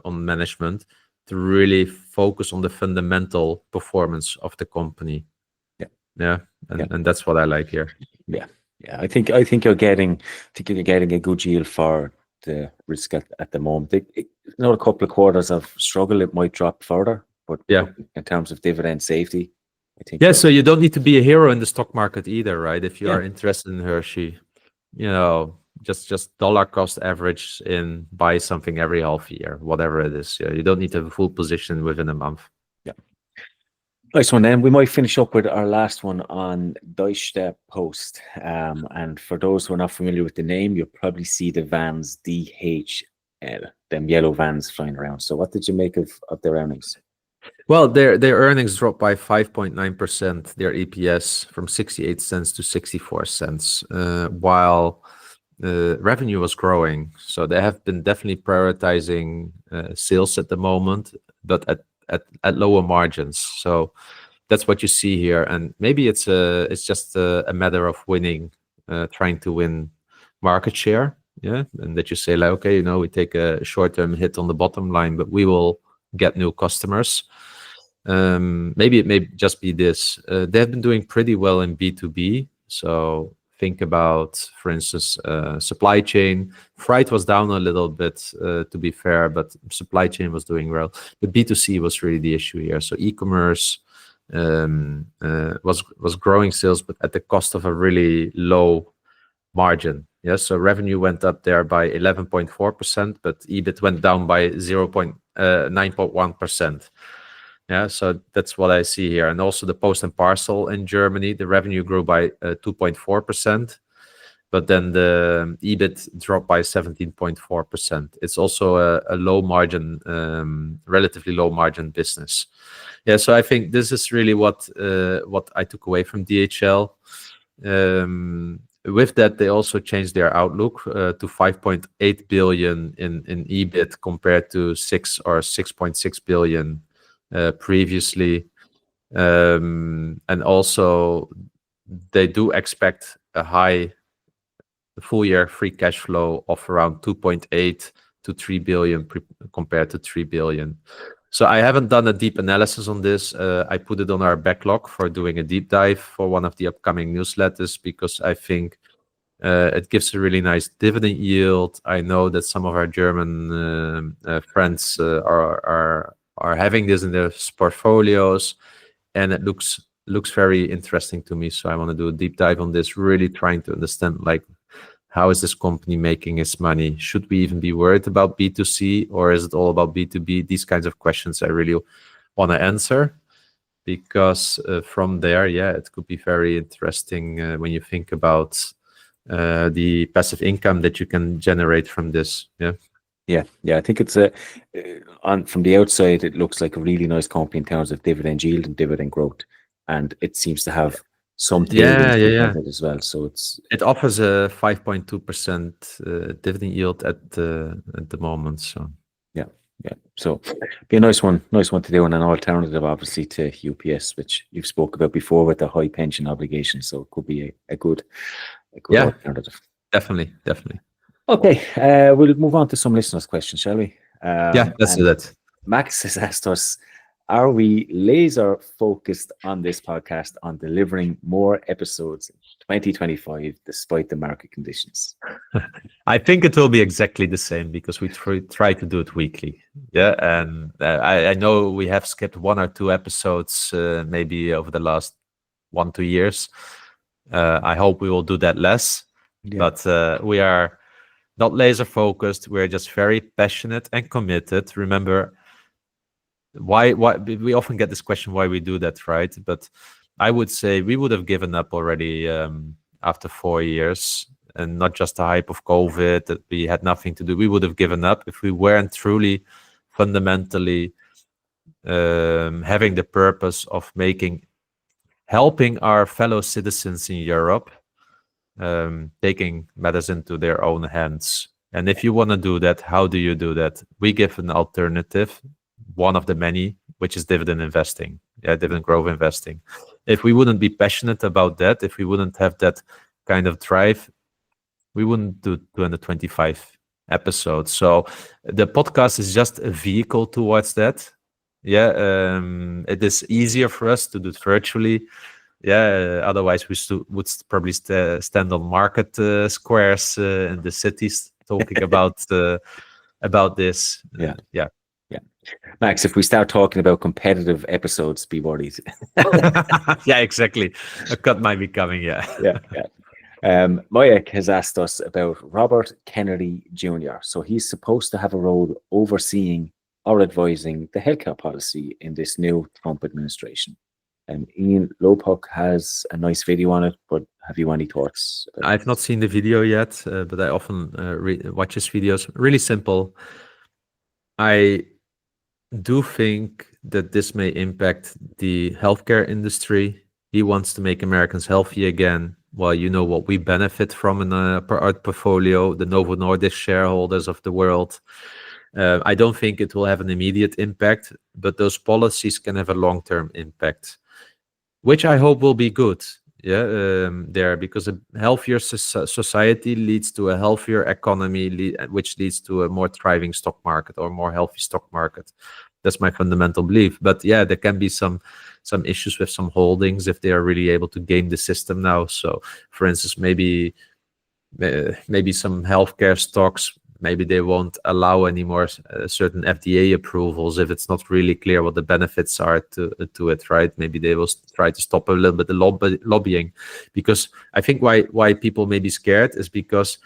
[SPEAKER 2] management to really focus on the fundamental performance of the company. And that's what I like here.
[SPEAKER 1] Yeah. Yeah, I think you're getting a good yield for the risk at the moment. Another couple of quarters of struggle, it might drop further, but
[SPEAKER 2] Yeah.
[SPEAKER 1] look, in terms of dividend safety, I think
[SPEAKER 2] Yeah,
[SPEAKER 1] you're
[SPEAKER 2] so you don't need to be a hero in the stock market either, right? If you
[SPEAKER 1] yeah,
[SPEAKER 2] are interested in Hershey, just dollar cost average in buy something every half year, whatever it is. Yeah, you don't need to have a full position within a month.
[SPEAKER 1] yeah. Nice one. Then we might finish up with our last one on Deutsche Post. And for those who are not familiar with the name, you'll probably see the vans DHL, them yellow vans flying around. So, what did you make of their earnings?
[SPEAKER 2] Well, their earnings dropped by 5.9%, their EPS from 68 cents to 64 cents, while revenue was growing. So they have been definitely prioritizing sales at the moment, but at lower margins. So that's what you see here. And maybe it's just a matter of winning, trying to win market share. Yeah. And that you say, like, okay, we take a short-term hit on the bottom line, but we will get new customers. Maybe it may just be this. They've been doing pretty well in B2B. So think about, for instance, supply chain. Freight was down a little bit, to be fair, but supply chain was doing well. But B2C was really the issue here. So e-commerce was growing sales, but at the cost of a really low margin. Yes, so revenue went up there by 11.4%, but EBIT went down by 9.1%. Yeah, so that's what I see here. And also the post and parcel in Germany, the revenue grew by 2.4%, but then the EBIT dropped by 17.4%. It's also a low margin, relatively low margin business. Yeah, so I think this is really what I took away from DHL. With that, they also changed their outlook to 5.8 billion in EBIT compared to 6.6 billion previously. And also they do expect a high full year free cash flow of around 2.8 to 3 billion compared to 3 billion. So I haven't done a deep analysis on this. I put it on our backlog for doing a deep dive for one of the upcoming newsletters, because I think it gives a really nice dividend yield. I know that some of our German friends are having this in their portfolios, and it looks very interesting to me. So I want to do a deep dive on this, really trying to understand, like, how is this company making its money? Should we even be worried about B2C, or is it all about B2B? These kinds of questions I really want to answer, because from there, yeah, it could be very interesting when you think about the passive income that you can generate from this.
[SPEAKER 1] Yeah. I think it's from the outside, it looks like a really nice company in terms of dividend yield and dividend growth, and it seems to have some tailwinds behind it as well. So
[SPEAKER 2] it offers a 5.2% dividend yield at the moment. So
[SPEAKER 1] yeah. So be a nice one to do, and an alternative, obviously, to UPS, which you've spoke about before with the high pension obligation. So it could be a good alternative.
[SPEAKER 2] Definitely.
[SPEAKER 1] Okay, we'll move on to some listeners' questions, shall we?
[SPEAKER 2] Let's do that.
[SPEAKER 1] Max has asked us, are we laser focused on this podcast on delivering more episodes in 2025 despite the market conditions?
[SPEAKER 2] I think it will be exactly the same, because we try to do it weekly. Yeah, and I know we have skipped 1 or 2 episodes maybe over the last 1-2 years. I hope we will do that less, but we are not laser focused. We're just very passionate and committed. Remember, why we often get this question, why we do that, right? But I would say we would have given up already after 4 years, and not just the hype of COVID that we had nothing to do. We would have given up if we weren't truly fundamentally having the purpose of helping our fellow citizens in Europe, taking matters into their own hands. And if you want to do that, how do you do that? We give an alternative, one of the many, which is dividend investing, dividend growth investing. If we wouldn't be passionate about that, if we wouldn't have that kind of drive, we wouldn't do 225 episodes. So the podcast is just a vehicle towards that. It is easier for us to do it virtually. Yeah, otherwise we probably stand on market squares in the cities talking about this.
[SPEAKER 1] Yeah.
[SPEAKER 2] Yeah.
[SPEAKER 1] Yeah. Max, if we start talking about competitive episodes, be worried.
[SPEAKER 2] Yeah, exactly. A cut might be coming. Yeah.
[SPEAKER 1] Yeah. Yeah. Moyek has asked us about Robert Kennedy Jr. So he's supposed to have a role overseeing or advising the healthcare policy in this new Trump administration. Ian Lopok has a nice video on it, but have you any thoughts about it?
[SPEAKER 2] I've not seen the video yet, but I often watch his videos. Really simple. I do think that this may impact the healthcare industry. He wants to make Americans healthy again. Well, you know what we benefit from in our portfolio, the Novo Nordisk shareholders of the world. I don't think it will have an immediate impact, but those policies can have a long-term impact, which I hope will be good. Yeah, there, because a healthier society leads to a healthier economy, which leads to a more thriving stock market or more healthy stock market. That's my fundamental belief. But yeah, there can be some issues with some holdings if they are really able to game the system now. So, for instance, maybe some healthcare stocks, maybe they won't allow any more certain FDA approvals if it's not really clear what the benefits are to it, right? Maybe they will try to stop a little bit the lobbying, because I think why people may be scared is because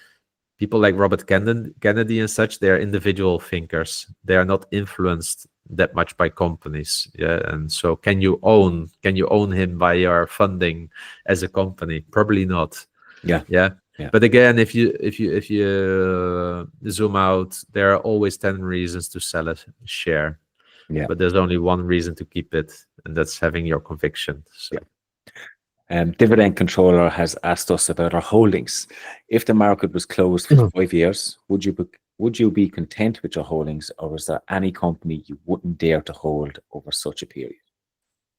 [SPEAKER 2] people like Robert Kennedy and such, they are individual thinkers. They are not influenced that much by companies. Yeah, and so can you own him by your funding as a company? Probably not.
[SPEAKER 1] Yeah.
[SPEAKER 2] Yeah.
[SPEAKER 1] Yeah.
[SPEAKER 2] But again, if you zoom out, there are always 10 reasons to sell a share.
[SPEAKER 1] Yeah.
[SPEAKER 2] But there's only one reason to keep it, and that's having your conviction. So.
[SPEAKER 1] Yeah. Dividend Controller has asked us about our holdings. If the market was closed for 5 years, would you be content with your holdings, or is there any company you wouldn't dare to hold over such a period?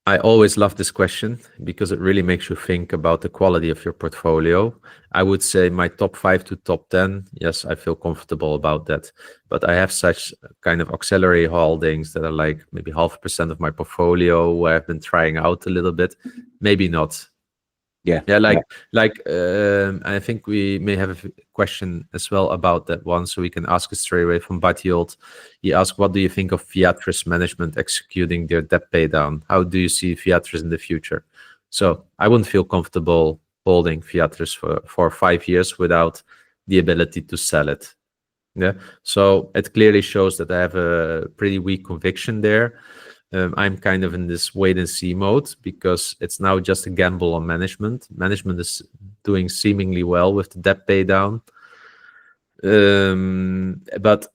[SPEAKER 2] I always love this question because it really makes you think about the quality of your portfolio. I would say my top 5 to top 10, yes, I feel comfortable about that. But I have such kind of auxiliary holdings that are like maybe 0.5% of my portfolio where I've been trying out a little bit. Maybe not.
[SPEAKER 1] Yeah.
[SPEAKER 2] I think we may have a question as well about that one, so we can ask it straight away from Batiold. He asked, what do you think of Viatris management executing their debt pay down? How do you see Viatris in the future? So I wouldn't feel comfortable holding Viatris for 5 years without the ability to sell it. Yeah, so it clearly shows that I have a pretty weak conviction there. I'm kind of in this wait and see mode because it's now just a gamble on management. Management is doing seemingly well with the debt pay down. But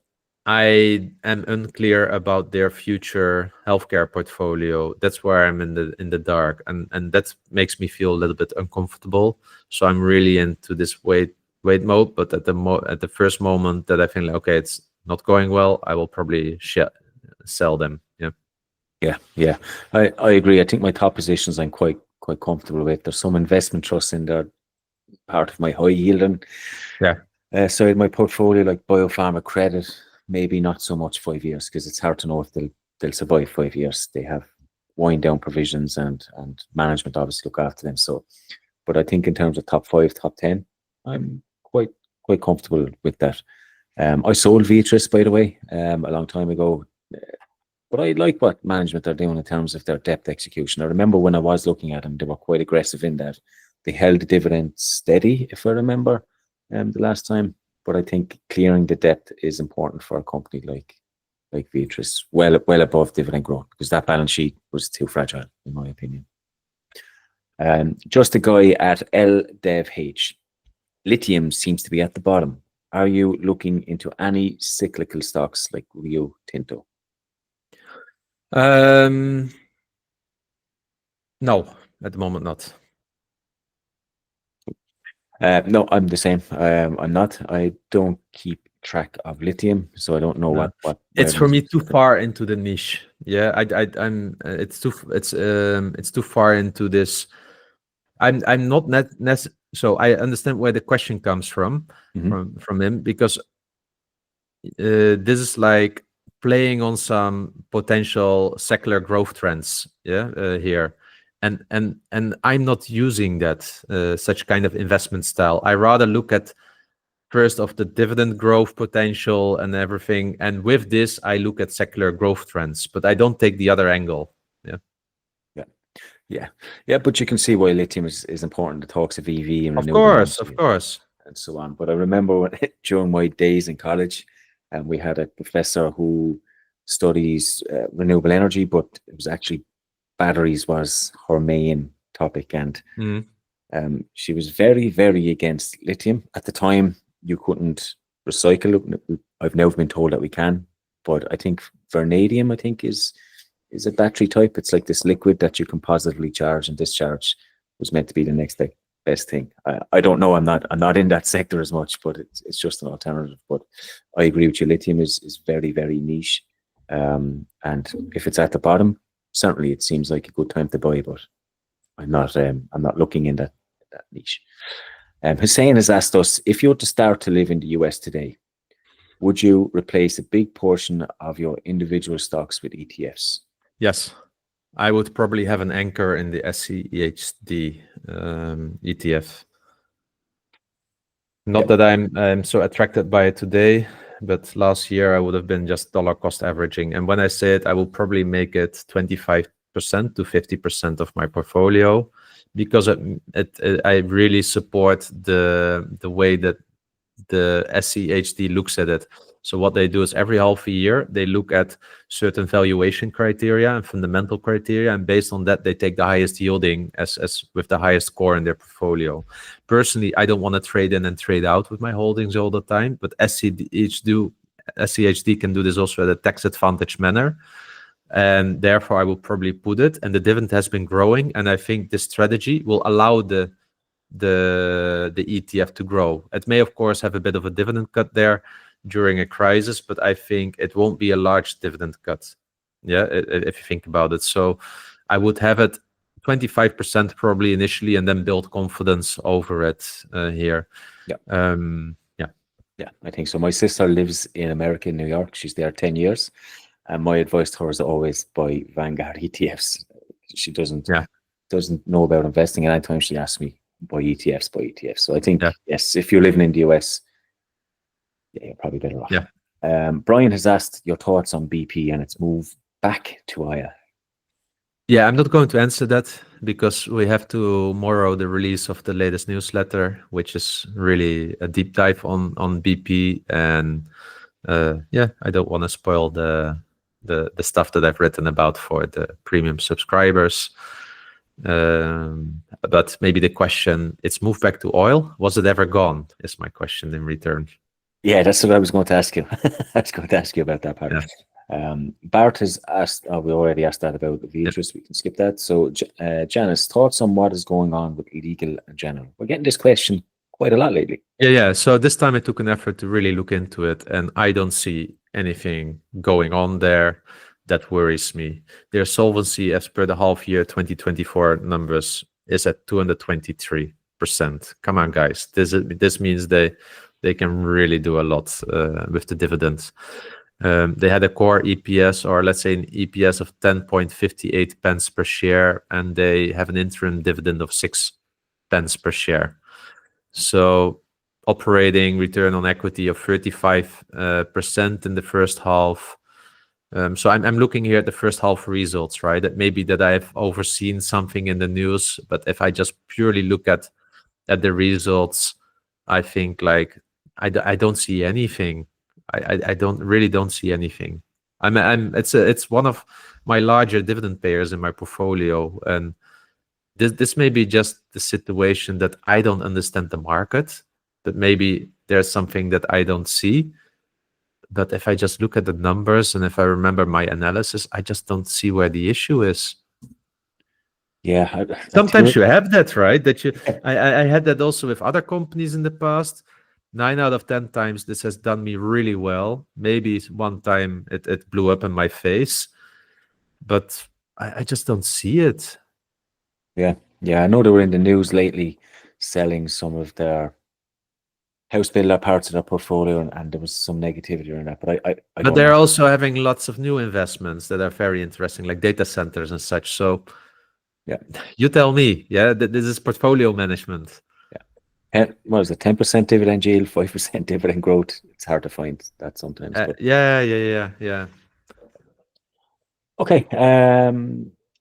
[SPEAKER 2] I am unclear about their future healthcare portfolio. That's where I'm in the dark, and that makes me feel a little bit uncomfortable. So I'm really into this wait mode. But at the first moment that I feel like, okay, it's not going well, I will probably sell them. Yeah.
[SPEAKER 1] Yeah. I agree. I think my top positions I'm quite comfortable with. There's some investment trusts in there, part of my high yielding side of my portfolio, like biopharma credit. Maybe not so much 5 years, because it's hard to know if they'll survive 5 years. They have wind down provisions and management obviously look after them. So, but I think in terms of top 5, top 10, I'm quite comfortable with that. I sold Viatris, by the way, a long time ago. But I like what management are doing in terms of their debt execution. I remember when I was looking at them, they were quite aggressive in that. They held the dividend steady, if I remember, the last time. But I think clearing the debt is important for a company like Viatris, well above dividend growth, because that balance sheet was too fragile, in my opinion. Just a guy at LVMH. Lithium seems to be at the bottom. Are you looking into any cyclical stocks like Rio Tinto?
[SPEAKER 2] No, at the moment not.
[SPEAKER 1] No, I'm the same. I'm not. I don't keep track of lithium, so I don't know what.
[SPEAKER 2] It's for me too far into the niche. Yeah, I'm. It's too far into this. I'm not so I understand where the question comes from him, because this is like playing on some potential secular growth trends. Yeah, here, and I'm not using that such kind of investment style. I rather look at first of the dividend growth potential and everything, and with this I look at secular growth trends, but I don't take the other angle.
[SPEAKER 1] Yeah, but you can see why lithium is important. The talks of EV and
[SPEAKER 2] Of
[SPEAKER 1] renewable
[SPEAKER 2] course,
[SPEAKER 1] energy
[SPEAKER 2] of course.
[SPEAKER 1] and so on. But I remember when, during my days in college, and we had a professor who studies renewable energy, but it was actually batteries was her main topic, and
[SPEAKER 2] Mm.
[SPEAKER 1] she was very, very against lithium. At the time, you couldn't recycle it. I've now been told that we can, but I think vanadium, I think, is a battery type. It's like this liquid that you can positively charge and discharge. Was meant to be the next best thing. I don't know. I'm not in that sector as much, but it's just an alternative. But I agree with you. Lithium is very, very niche, and if it's at the bottom, certainly it seems like a good time to buy. But I'm not looking in that niche. Hussein has asked us, if you were to start to live in the US today, would you replace a big portion of your individual stocks with ETFs?
[SPEAKER 2] Yes, I would probably have an anchor in the SCHD ETF. Not that I'm so attracted by it today, but last year I would have been just dollar cost averaging. And when I say it, I will probably make it 25% to 50% of my portfolio, because I really support the way that the SCHD looks at it. So what they do is every half a year, they look at certain valuation criteria and fundamental criteria, and based on that, they take the highest yielding as with the highest score in their portfolio. Personally, I don't want to trade in and trade out with my holdings all the time, but SCHD can do this also at a tax advantage manner. And therefore, I will probably put it. And the dividend has been growing, and I think this strategy will allow the ETF to grow. It may, of course, have a bit of a dividend cut there during a crisis, but I think it won't be a large dividend cut. Yeah, if you think about it. So I would have it 25% probably initially, and then build confidence over it here.
[SPEAKER 1] Yeah. Yeah, I think so. My sister lives in America, in New York. She's there 10 years. And my advice to her is always buy Vanguard ETFs. She doesn't know about investing. And anytime she asks me, buy ETFs. So I think, yes, if you're living in the US, yeah, you're probably better off.
[SPEAKER 2] Yeah.
[SPEAKER 1] Brian has asked your thoughts on BP and its move back to IA.
[SPEAKER 2] Yeah, I'm not going to answer that because we have tomorrow the release of the latest newsletter, which is really a deep dive on BP. And I don't want to spoil the stuff that I've written about for the premium subscribers. But maybe the question, it's moved back to oil. Was it ever gone? Is my question in return.
[SPEAKER 1] Yeah, that's what I was going to ask you. I was going to ask you about that part. Yeah. Bart has asked, we already asked that about the interest. We can skip that. So Janice, thoughts on what is going on with illegal in general? We're getting this question quite a lot lately.
[SPEAKER 2] Yeah. So this time I took an effort to really look into it, and I don't see anything going on there that worries me. Their solvency as per the half year 2024 numbers is at 223%. Come on, guys. This means they can really do a lot with the dividends. They had a core EPS, or let's say an EPS of 10.58 pence per share, and they have an interim dividend of 6 pence per share. So operating return on equity of 35% in the first half. So I'm looking here at the first half results, right? That maybe that I've overseen something in the news, but if I just purely look at the results, I think like I don't see anything. I don't see anything. It's one of my larger dividend payers in my portfolio, and this may be just the situation that I don't understand the market, that maybe there's something that I don't see. But if I just look at the numbers and if I remember my analysis, I just don't see where the issue is.
[SPEAKER 1] Yeah.
[SPEAKER 2] Sometimes you have that, right? I had that also with other companies in the past. 9 out of 10 times this has done me really well. Maybe one time it blew up in my face, but I just don't see it.
[SPEAKER 1] Yeah. I know they were in the news lately selling some of their house builder parts of their portfolio, and there was some negativity around that. But I
[SPEAKER 2] but they're also having lots of new investments that are very interesting, like data centers and such. So You tell me. Yeah, this is portfolio management.
[SPEAKER 1] What is it? 10% dividend yield, 5% dividend growth. It's hard to find that sometimes. But
[SPEAKER 2] Yeah.
[SPEAKER 1] okay.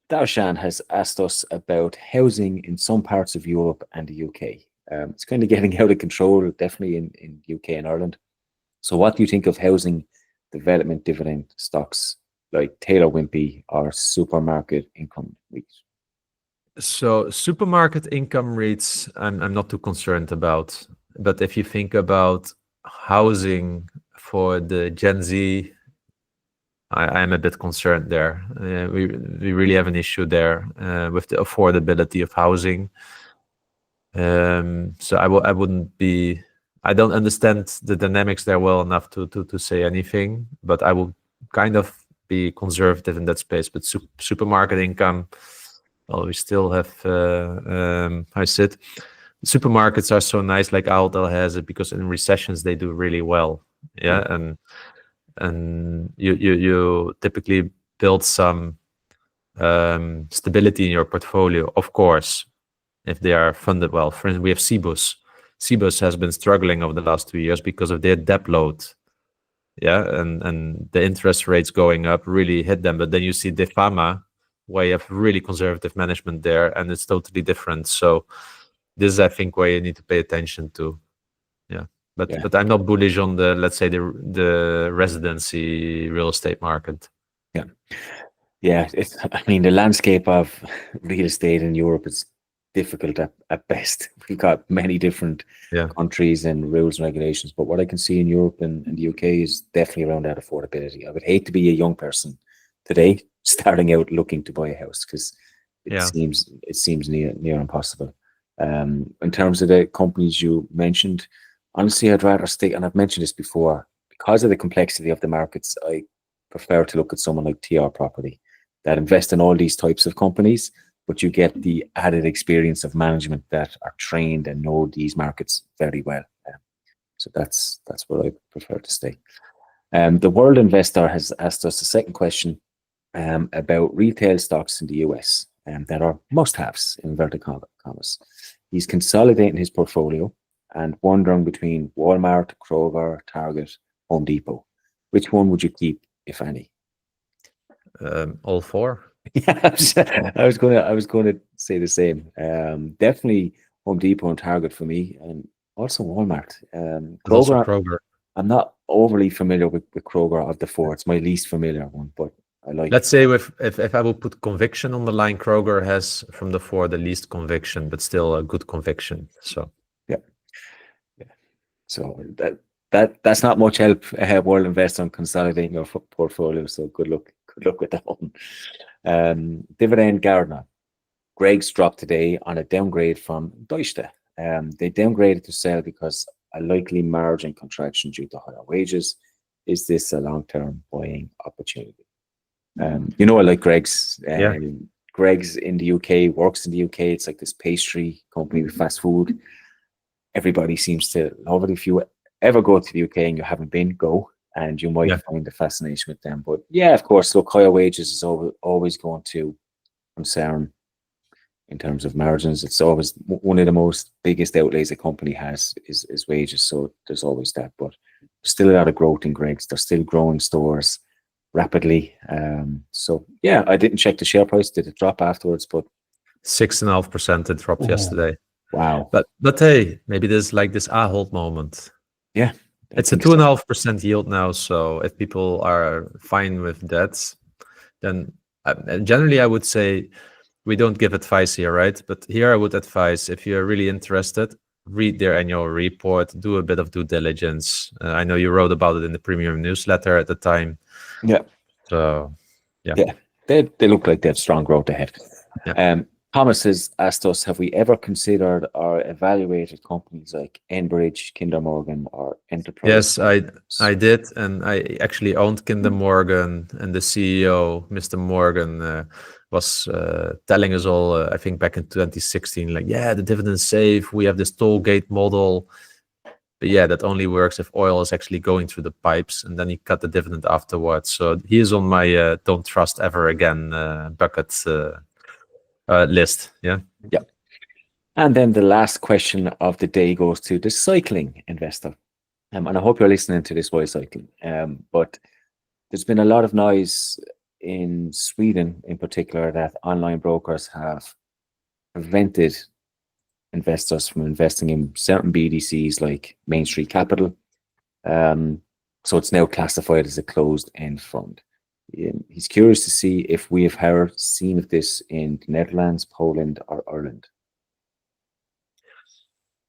[SPEAKER 1] Darshan has asked us about housing in some parts of Europe and the UK. It's kind of getting out of control, definitely in UK and Ireland. So what do you think of housing development dividend stocks like Taylor Wimpey or supermarket income REITs?
[SPEAKER 2] So supermarket income REITs, I'm not too concerned about. But if you think about housing for the Gen Z, I'm a bit concerned there. We really have an issue there with the affordability of housing. So I wouldn't be. I don't understand the dynamics there well enough to say anything. But I will kind of be conservative in that space. But supermarket income, well, we still have. I said, supermarkets are so nice. Like Ahold has it because in recessions they do really well. Yeah, and you typically build some stability in your portfolio, of course, if they are funded well. For instance, we have Cibus. Cibus has been struggling over the last 2 years because of their debt load. Yeah, and the interest rates going up really hit them. But then you see Defama, where you have really conservative management there, and it's totally different. So this is, I think, where you need to pay attention to. Yeah. But I'm not bullish on the, let's say, the residency real estate market.
[SPEAKER 1] Yeah. I mean, the landscape of real estate in Europe is difficult at best. We've got many different countries and rules and regulations, but what I can see in Europe and the UK is definitely around that affordability. I would hate to be a young person today starting out looking to buy a house because it seems near impossible. In terms of the companies you mentioned, honestly, I'd rather stick, and I've mentioned this before, because of the complexity of the markets, I prefer to look at someone like TR Property that invest in all these types of companies, but you get the added experience of management that are trained and know these markets very well. So that's where I prefer to stay. The World Investor has asked us a second question about retail stocks in the US that are must-haves, in inverted commas. He's consolidating his portfolio and wondering between Walmart, Kroger, Target, Home Depot. Which one would you keep, if any?
[SPEAKER 2] All four.
[SPEAKER 1] Yeah, I was going to say the same. Definitely Home Depot and Target for me, and also Walmart. Kroger.
[SPEAKER 2] Also Kroger.
[SPEAKER 1] I'm not overly familiar with Kroger of the four. It's my least familiar one, but I like.
[SPEAKER 2] Let's say if I will put conviction on the line, Kroger has from the four the least conviction, but still a good conviction. So
[SPEAKER 1] yeah. So that's not much help. World Investor on consolidating your portfolio. So good luck with that one. Dividend Gardner. Greg's dropped today on a downgrade from Deutsche. They downgraded to sell because a likely margin contraction due to higher wages. Is this a long-term buying opportunity? I like Greg's. Greg's in the UK, works in the UK. It's like this pastry company with fast food. Everybody seems to love it. If you ever go to the UK and you haven't been, go, and you might find a fascination with them. But yeah, of course, look, higher wages is always going to concern in terms of margins. It's always one of the most biggest outlays a company has is wages. So there's always that. But there's still a lot of growth in Greg's. They're still growing stores rapidly. So yeah, I didn't check the share price. Did it drop afterwards? But
[SPEAKER 2] 6.5% it dropped yesterday.
[SPEAKER 1] Wow.
[SPEAKER 2] But hey, maybe there's like this Ahold moment.
[SPEAKER 1] Yeah.
[SPEAKER 2] It's a 2.5% yield now. So if people are fine with that, then generally I would say we don't give advice here, right? But here I would advise, if you're really interested, read their annual report, do a bit of due diligence. I know you wrote about it in the premium newsletter at the time.
[SPEAKER 1] Yeah.
[SPEAKER 2] So, yeah.
[SPEAKER 1] They look like they have strong growth ahead.
[SPEAKER 2] Yeah.
[SPEAKER 1] Thomas has asked us, have we ever considered or evaluated companies like Enbridge, Kinder Morgan, or Enterprise?
[SPEAKER 2] Yes, I did. And I actually owned Kinder Morgan, and the CEO, Mr. Morgan, was telling us all, I think back in 2016, like, the dividend's safe. We have this toll gate model. But that only works if oil is actually going through the pipes, and then he cut the dividend afterwards. So he is on my don't trust ever again bucket. list. Yeah.
[SPEAKER 1] Yeah. And then the last question of the day goes to the cycling investor. And I hope you're listening to this while cycling. But there's been a lot of noise in Sweden, in particular, that online brokers have prevented investors from investing in certain BDCs like Main Street Capital. So it's now classified as a closed-end fund. He's curious to see if we have seen of this in the Netherlands, Poland, or Ireland.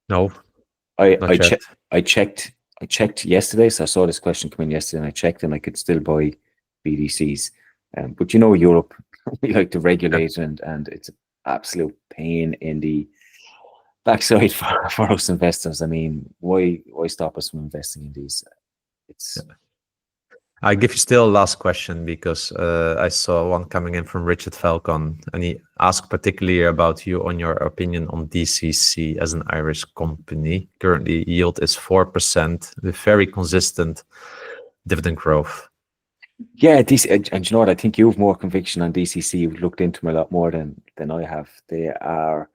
[SPEAKER 2] No,
[SPEAKER 1] I checked yesterday, so I saw this question come in yesterday, and I checked, and I could still buy BDCs. But Europe, we like to regulate, and it's an absolute pain in the backside for us investors. I mean, why stop us from investing in these?
[SPEAKER 2] I give you still a last question because I saw one coming in from Richard Falcon, and he asked particularly about you on your opinion on DCC as an Irish company. Currently, yield is 4% with very consistent dividend growth.
[SPEAKER 1] Yeah, and you know what? I think you have more conviction on DCC. You've looked into them a lot more than I have. They are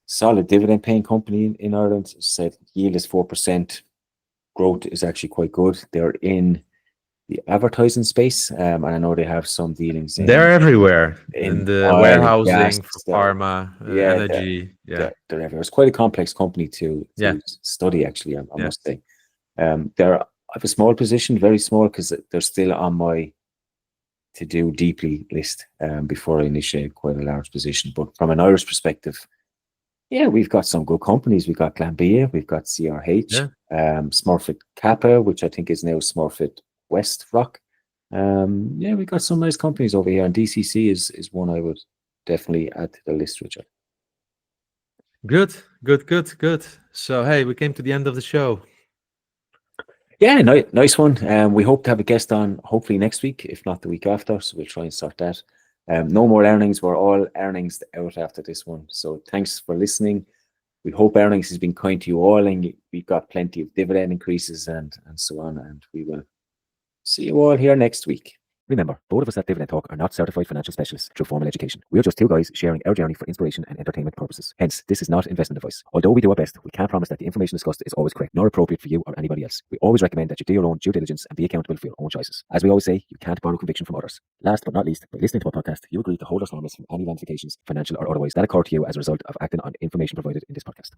[SPEAKER 1] solid dividend paying company in Ireland. Said yield is 4%. Growth is actually quite good. They're in the advertising space, and I know they have some dealings
[SPEAKER 2] they're everywhere in the
[SPEAKER 1] oil,
[SPEAKER 2] warehousing,
[SPEAKER 1] gas,
[SPEAKER 2] pharma, energy.
[SPEAKER 1] They're everywhere. It's quite a complex company to study, actually, I must say. I have a small position, very small, because they're still on my to do deeply list before I initiate quite a large position. But from an Irish perspective, yeah, we've got some good companies. We've got Glanbia, we've got CRH, Smurfit Kappa, which I think is now Smurfit West Rock. We've got some nice companies over here, and DCC is one I would definitely add to the list, Richard.
[SPEAKER 2] Good. So, hey, we came to the end of the show.
[SPEAKER 1] Yeah, nice one. We hope to have a guest on hopefully next week, if not the week after. So we'll try and sort that. No more earnings. We're all earnings out after this one. So thanks for listening. We hope earnings has been kind to you all, and we've got plenty of dividend increases and so on. And we will see you all here next week. Remember, both of us at Dividend Talk are not certified financial specialists through formal education. We are just two guys sharing our journey for inspiration and entertainment purposes. Hence, this is not investment advice. Although we do our best, we can't promise that the information discussed is always correct, nor appropriate for you or anybody else. We always recommend that you do your own due diligence and be accountable for your own choices. As we always say, you can't borrow conviction from others. Last but not least, by listening to our podcast, you agree to hold us harmless from any ramifications, financial or otherwise, that occur to you as a result of acting on information provided in this podcast.